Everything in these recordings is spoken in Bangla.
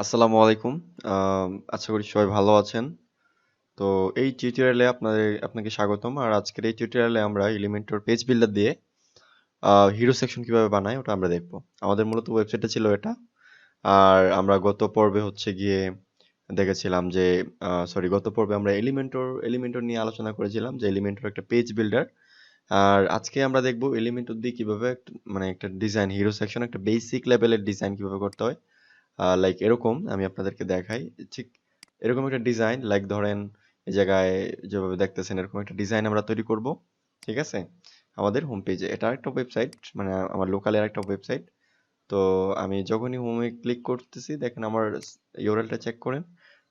আসসালামু আলাইকুম। আশা করি সবাই ভালো আছেন। তো এই টিউটোরিয়ালে আপনাকে স্বাগতম। আর আজকের এই টিউটোরিয়ালে আমরা এলিমেন্টর পেজ বিল্ডার দিয়ে হিরো সেকশন কিভাবে বানাই ওটা আমরা দেখব। আমাদের মূলত ওয়েবসাইটটা ছিল এটা। আর আমরা গত পর্বে হচ্ছে গিয়ে দেখেছিলাম যে গত পর্বে আমরা এলিমেন্টর নিয়ে আলোচনা করেছিলাম যে এলিমেন্টর একটা পেজ বিল্ডার। আর আজকে আমরা দেখব এলিমেন্টর দিয়ে কিভাবে একটা ডিজাইন হিরো সেকশন একটা বেসিক লেভেলের ডিজাইন কিভাবে করতে হয়। লাইক এরকম আমি আপনাদেরকে দেখাই। ঠিক এরকম একটা ডিজাইন, লাইক ধরেন এই জায়গায় যেভাবে দেখতেছেন এরকম একটা ডিজাইন আমরা তৈরি করব। ঠিক আছে, আমাদের হোম পেজে এটা একটা ওয়েবসাইট, মানে আমার লোকালের একটা ওয়েবসাইট। তো আমি যখনই হোমে ক্লিক করতেছি দেখেন আমার ইউআরএলটা চেক করেন,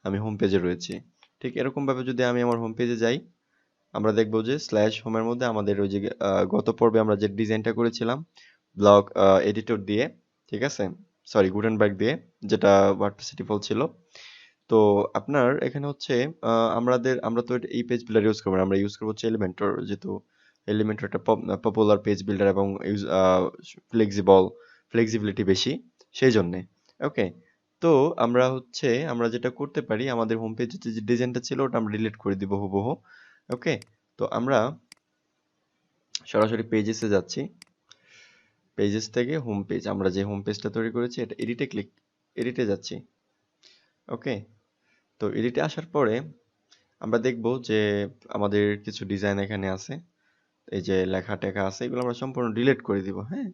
আমি হোম পেজে রয়েছি। ঠিক এরকম ভাবে যদি আমি আমার হোম পেজে যাই, আমরা দেখবো যে স্ল্যাশ হোমের মধ্যে আমাদের ওই যে গত পর্বে আমরা যে ডিজাইনটা করেছিলাম ব্লগ এডিটর দিয়ে, ঠিক আছে, গুটেনবার্গ দিয়ে, যেটা ওয়ার্ডপ্রেস ডিফল্ট ছিল। তো আপনার এখানে হচ্ছে আমরা তো এই পেজ বিল্ডার ইউজ করবো না, আমরা ইউজ করবো হচ্ছে এলিমেন্টর, যেহেতু এলিমেন্টর একটা পপুলার পেজ বিল্ডার এবং ফ্লেক্সিবিলিটি বেশি, সেই জন্যে। ওকে, তো আমরা যেটা করতে পারি, আমাদের হোম পেজে যে ডিজাইনটা ছিল ওটা আমরা ডিলিট করে দিব হুবহু। ওকে, তো আমরা সরাসরি পেজেসে যাচ্ছি। পেজেস থেকে হোম পেজ, আমরা যে হোম পেজটা তৈরি করেছি এটা এডিটে যাচ্ছি। ওকে, তো এডিটে আসার পরে আমরা দেখব যে আমাদের কিছু ডিজাইন এখানে আছে, এই যে লেখা টেখা আছে, এগুলো আমরা সম্পূর্ণ ডিলিট করে দিব। হ্যাঁ,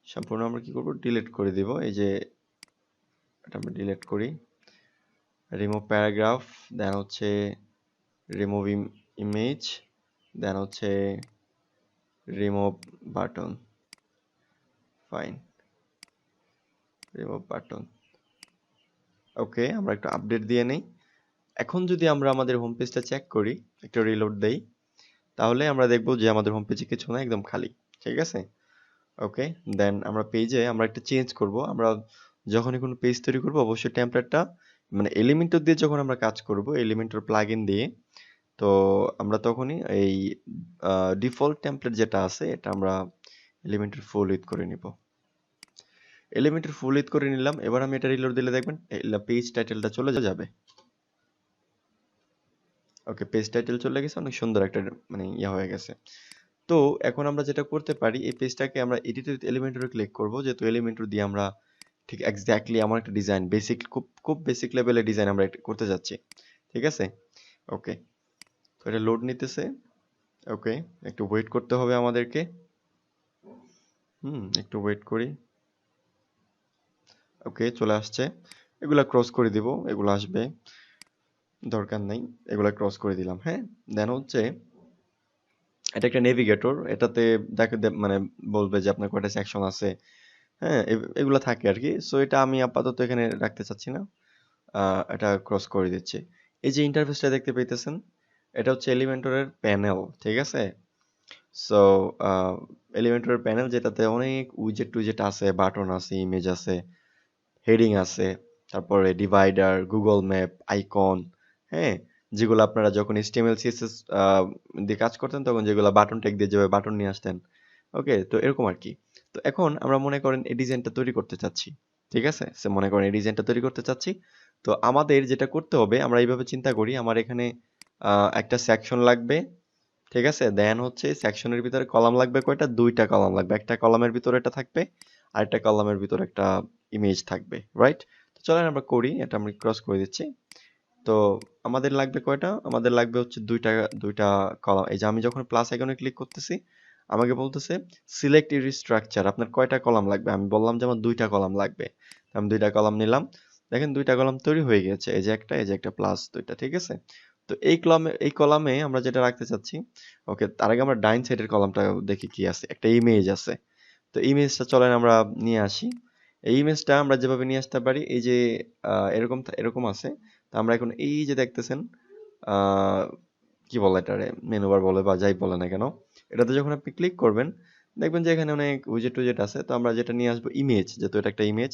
সম্পূর্ণ আমরা কি করব, ডিলিট করে দিব। এই যে এটা আমরা ডিলিট করি, রিমুভ প্যারাগ্রাফ, দেন হচ্ছে রিমুভ ইমেজ, দেন হচ্ছে remove button. Fine, remove button. Okay, আমরা একটু আপডেট দিয়ে নেই। এখন যদি আমরা আমাদের হোম পেজটা চেক করি, একটু রিলোড দেই, তাহলে আমরা দেখব যে আমাদের হোম পেজে কিছু না, একদম খালি। ঠিক আছে, ওকে, দেন আমরা পেজে আমরা একটা চেঞ্জ করব। আমরা যখনই কোনো পেজ তৈরি করব অবশ্যই টেমপ্লেটটা, মানে এলিমেন্টর দিয়ে যখন আমরা কাজ করব, এলিমেন্টর প্লাগইন দিয়ে, তো আমরা তখনই এই ডিফল্ট টেমপ্লেট যেটা আছে এটা আমরা এলিমেন্টর ফুল উইথ করে নিব। এলিমেন্টর ফুল উইথ করে নিলাম। এবার আমি এটা রিলোড দিলে দেখবেন পেজ টাইটেলটা চলে যাবে। ওকে, পেজ টাইটেল চলে গেছে, অনেক সুন্দর একটা মানে হয়ে গেছে। তো এখন আমরা যেটা করতে পারি, এই পেজটাকে আমরা এডিট উইথ এলিমেন্টরে ক্লিক করব, যেহেতু এলিমেন্টর দিয়ে আমরা ঠিক এক্স্যাক্টলি আমার একটা ডিজাইন বেসিক, খুব খুব বেসিক লেভেলের ডিজাইন আমরা করতে যাচ্ছি। ঠিক আছে, ওকে, তো এটা লোড নিতেছে। ওকে, একটু ওয়েট করতে হবে আমাদেরকে। একটু ওয়েট করি। ওকে, চলে আসছে। এগুলা ক্রস করে দিব, এগুলো আসবে, দরকার নাই, এগুলা ক্রস করে দিলাম। হ্যাঁ, দেন হচ্ছে এটা একটা নেভিগেটর, এটাতে মানে বলবে যে আপনার কয়টা সেকশন আছে। হ্যাঁ, এগুলো থাকে আর কি। সো এটা আমি আপাতত এখানে রাখতে চাচ্ছি না, এটা ক্রস করে দিচ্ছি। এই যে ইন্টারফেসটা দেখতে পাইতেছেন, এটা হচ্ছে এলিমেন্টরের প্যানেল। ঠিক আছে, সো এলিমেন্টরের প্যানেল, যেটাতে অনেক উইজেট আছে, বাটন আছে, ইমেজ আছে, হেডিং আছে, তারপরে ডিভাইডার, গুগল ম্যাপ, আইকন। হ্যাঁ, যেগুলো আপনারা যখন HTML CSS দিয়ে কাজ করতেন তখন যেগুলো বাটন ট্যাগ দিয়ে যেভাবে বাটন নিয়ে আসতেন। ওকে, তো এরকম আর কি। তো এখন আমরা মনে করেন এই ডিজাইনটা তৈরি করতে চাচ্ছি। ঠিক আছে, সে মনে করেন এই ডিজাইনটা তৈরি করতে চাচ্ছি। তো আমাদের যেটা করতে হবে, আমরা এইভাবে চিন্তা করি, আমার এখানে একটা সেকশন লাগবে। ঠিক আছে, দেন হচ্ছে সেকশনের ভিতরে কলাম লাগবে কয়টা, দুইটা কলাম লাগবে। একটা কলামের ভিতরে এটা থাকবে, আর একটা কলামের ভিতরে একটা ইমেজ থাকবে, রাইট? তো চলেন আমরা করি, এটা আমি ক্রস করে দিচ্ছি। তো আমাদের লাগবে কয়টা, আমাদের লাগবে হচ্ছে দুইটা দুইটা কলাম। এই যে আমি যখন প্লাস আইকনে ক্লিক করতেছি, আমাকে বলতেছে সিলেক্ট ইউর স্ট্রাকচার, আপনার কয়টা কলাম লাগবে। আমি বললাম যে আমার দুইটা কলাম লাগবে। আমি দুইটা কলাম নিলাম। দেখেন দুইটা কলাম তৈরি হয়ে গেছে, এই যে একটা প্লাস দুইটা। ঠিক আছে, তো এই কলামে আমরা যেটা রাখতে চাচ্ছি। ওকে, তার আগে আমরা ডাইন সাইডের কলামটা দেখি কি আছে, একটা ইমেজ আছে। তো ইমেজটা চলেন আমরা নিয়ে আসি। এই ইমেজটা আমরা যেভাবে নিয়ে আসতে পারি, এই যে এরকম এরকম আছে। তো আমরা এখন এই যে দেখতেছেন, আহ, কি বলে এটারে, মেনু বার বলে বা যাই বলে না কেন, এটাতে যখন আপনি ক্লিক করবেন দেখবেন যে এখানে অনেক উইজেট টুইজেট আছে। তো আমরা যেটা নিয়ে আসবো ইমেজ, যেহেতু এটা একটা ইমেজ,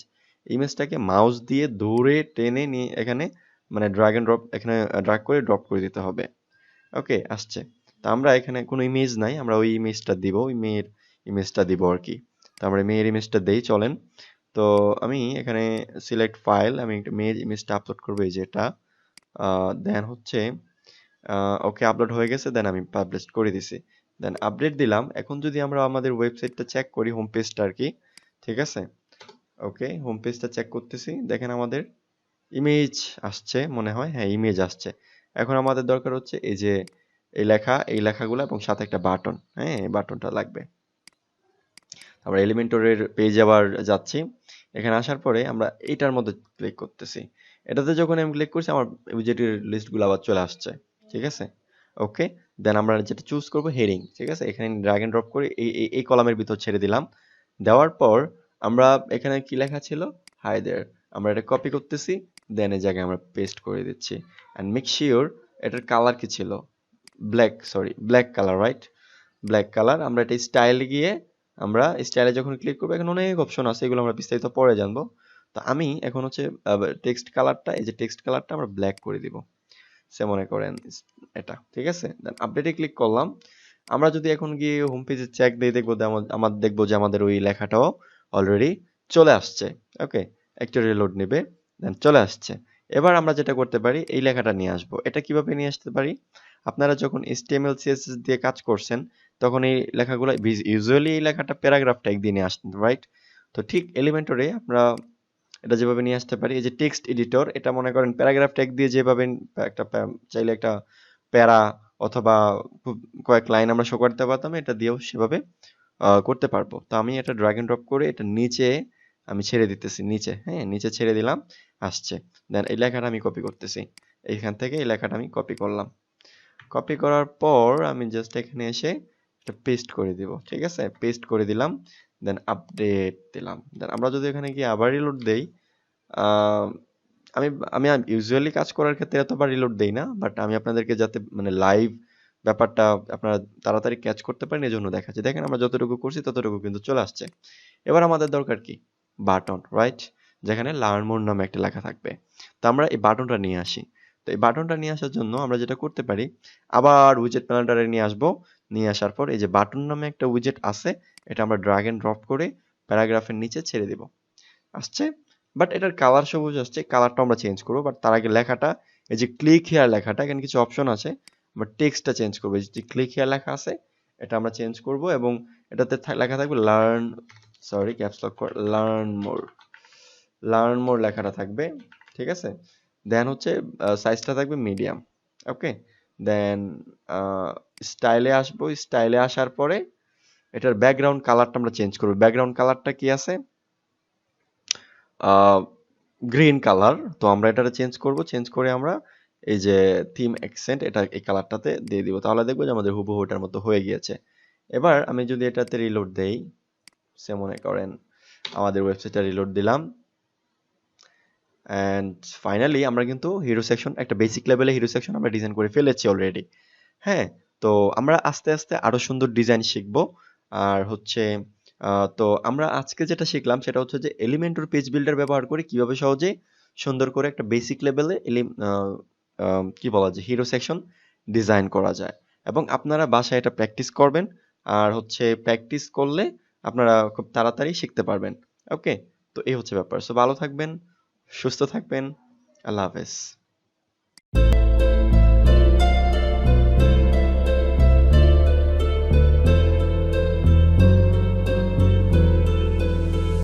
ইমেজটাকে মাউস দিয়ে ধরে টেনে নিয়ে এখানে, মানে ড্র্যাগ এন্ড ড্রপ, এখানে ড্র্যাগ করে ড্রপ করে দিতে হবে। ওকে, আসছে। তো আমরা এখানে কোনো ইমেজ নাই, আমরা ওই ইমেজটা দিব, ওই মেয়ের ইমেজটা দিব আর কি। তো আমরা মেয়ের ইমেজটা দেই, চলেন। তো তো আমি এখানে সিলেক্ট ফাইল, আমি একটা ইমেজটা আপলোড করবো, এই যে এটা। দেন হচ্ছে ওকে, আপলোড হয়ে গেছে, দেন আমি পাবলিশ করে দিছি, দেন আপডেট দিলাম। এখন যদি আমরা আমাদের ওয়েবসাইটটা চেক করি, হোম পেজটা আর কি, ঠিক আছে। ওকে, হোম পেজটা চেক করতেছি, দেখেন আমাদের ইমেজ আসছে মনে হয়, হ্যাঁ ইমেজ আসছে। এখন আমাদের দরকার হচ্ছে এই যে এই লেখাগুলো এবং সাথে একটা বাটন, হ্যাঁ এই বাটনটা লাগবে। আমরা এলিমেন্টরের পেজে আবার যাচ্ছি, এখানে আসার পরে আমরা এটার মধ্যে ক্লিক করতেছি। এটাতে যখন আমি ক্লিক করছি আমার উইজেটের লিস্টগুলো আবার চলে আসছে, ঠিক আছে। ওকে, দেন আমরা যেটা চুজ করব হেডিং, ঠিক আছে। এখানে ড্র্যাগ এন্ড ড্রপ করে এই কলামের ভিতর ছেড়ে দিলাম। দেওয়ার পর আমরা এখানে কি লেখা ছিল, হাই দেয়ার, আমরা এটা কপি করতেছি, দেন এই জায়গায় আমরা পেস্ট করে দিচ্ছি। অ্যান্ড মেক শিওর এটার কালার কি ছিল, black colour, right, black colour. আমরা এটা স্টাইলে গিয়ে আমরা স্টাইলে যখন ক্লিক করবো, এখন অনেক অপশন আছে, এগুলো আমরা বিস্তারিত পরে জানবো। তো আমি এখন হচ্ছে টেক্সট কালারটা, এই যে টেক্সট কালারটা আমরা ব্ল্যাক করে দিব, সে মনে করেন এটা, ঠিক আছে। দেন আপডেটে ক্লিক করলাম। আমরা যদি এখন গিয়ে হোম পেজে চেক দিয়ে দেখবো, দেখবো যে আমাদের ওই লেখাটাও অলরেডি চলে আসছে। ওকে, একটু রিলোড নেবে, দেন চলে আসছে। এবার আমরা যেটা করতে পারি, এই লেখাটা নিয়ে আসবো। এটা কিভাবে নিয়ে আসতে পারি, আপনারা যখন HTML CSS দিয়ে কাজ করছেন তখন এই লেখাগুলো ইউজুয়ালি এই লেখাটা প্যারাগ্রাফ ট্যাগ দিয়ে নিয়ে আসতেন, রাইট। তো ঠিক এলিমেন্টরে আমরা এটা যেভাবে নিয়ে আসতে পারি, এই যে টেক্সট এডিটর, এটা মনে করেন প্যারাগ্রাফ ট্যাগ দিয়ে যেভাবে চাইলে একটা প্যারা অথবা কয়েক লাইন আমরা শো করতে পারতাম, এটা দিয়েও সেভাবে করতে পারবো। তো আমি এটা ড্র্যাগ এন্ড ড্রপ করে এটা নিচে আমি ছেড়ে দিতেছি, নিচে, হ্যাঁ নিচে ছেড়ে দিলাম, আসছে। দেন এই লেখাটা আমি কপি করতেছি, এইখান থেকে এই লেখাটা আমি কপি করলাম। কপি করার পর আমি জাস্ট এখানে এসে এটা পেস্ট করে দিব, ঠিক আছে, পেস্ট করে দিলাম। দেন আপডেট দিলাম। দেন আমরা যদি এখানে গিয়ে আবার রিলোড দেই, আমি আমি ইউজুয়ালি কাজ করার ক্ষেত্রে এতবার রিলোড দেই না, বাট আমি আপনাদেরকে যাতে মানে লাইভ ব্যাপারটা আপনারা তাড়াতাড়ি ক্যাচ করতে পারেন এজন্য দেখাচ্ছি। দেখেন আমরা যতটুকু করছি ততটুকু কিন্তু চলে আসছে। এবার আমাদের দরকার কি, বাটন, রাইট, যেখানে লার্ন মোর নামে একটা লেখা থাকবে। তো আমরা এই বাটনটা নিয়ে আসি। তো এই বাটনটা নিয়ে আসার জন্য আমরা যেটা করতে পারি, আবার উইজেট প্যানেলটারে নিয়ে আসবো। নিয়ে আসার পর এই যে বাটন নামে একটা উইজেট আছে, এটা আমরা ড্র্যাগ এন্ড ড্রপ করে প্যারাগ্রাফের নিচে ছেড়ে দিব, আসছে। বাট এটার কালার সবুজ আসছে, কালারটা আমরা চেঞ্জ করবো। বাট তার আগে লেখাটা, এই যে ক্লিক হেয়ার লেখাটা, এখানে কিছু অপশন আছে, আমরা টেক্সটটা চেঞ্জ করবো। এই যে ক্লিক হেয়ার লেখা আছে, এটা আমরা চেঞ্জ করব এবং এটাতে লেখা থাকবে লার্ন, সরি ক্যাপস লক করে, লার্ন মোর লেখাটা থাকবে, ঠিক আছে। দেন হচ্ছে সাইজটা থাকবে মিডিয়াম। ওকে, দেন স্টাইলে আসবো। স্টাইলে আসার পরে এটার ব্যাকগ্রাউন্ড কালারটা আমরা চেঞ্জ করবো। ব্যাকগ্রাউন্ড কালারটা কি আছে, গ্রিন কালার। তো আমরা এটাতে চেঞ্জ করব, চেঞ্জ করে আমরা এই যে থিম অ্যাকসেন্ট, এটা এই কালারটাতে দিয়ে দিব। তাহলে দেখবো যে আমাদের হুবহু ওটার মতো হয়ে গিয়েছে। এবার আমি যদি এটাতে রিলোড দেই, সে মনে করেন আমাদের ওয়েবসাইটটা রিলোড দিলাম, অ্যান্ড ফাইনালি আমরা কিন্তু হিরো সেকশন, একটা বেসিক লেভেলে হিরো সেকশন আমরা ডিজাইন করে ফেলেছি অলরেডি। হ্যাঁ, তো আমরা আস্তে আস্তে আরো সুন্দর ডিজাইন শিখবো। আর হচ্ছে তো আমরা আজকে যেটা শিখলাম সেটা হচ্ছে যে এলিমেন্টর পেজ বিল্ডার ব্যবহার করে কিভাবে সহজে সুন্দর করে একটা বেসিক লেভেলে কি বলা যায় হিরো সেকশন ডিজাইন করা যায়। এবং আপনারা বাসায় এটা প্র্যাকটিস করবেন, আর হচ্ছে প্র্যাকটিস করলে আপনারা খুব তাড়াতাড়ি শিখতে পারবেন। ওকে, তো এই হচ্ছে ব্যাপার। সো ভালো থাকবেন, সুস্থ থাকবেন, আল্লাহ হাফেজ।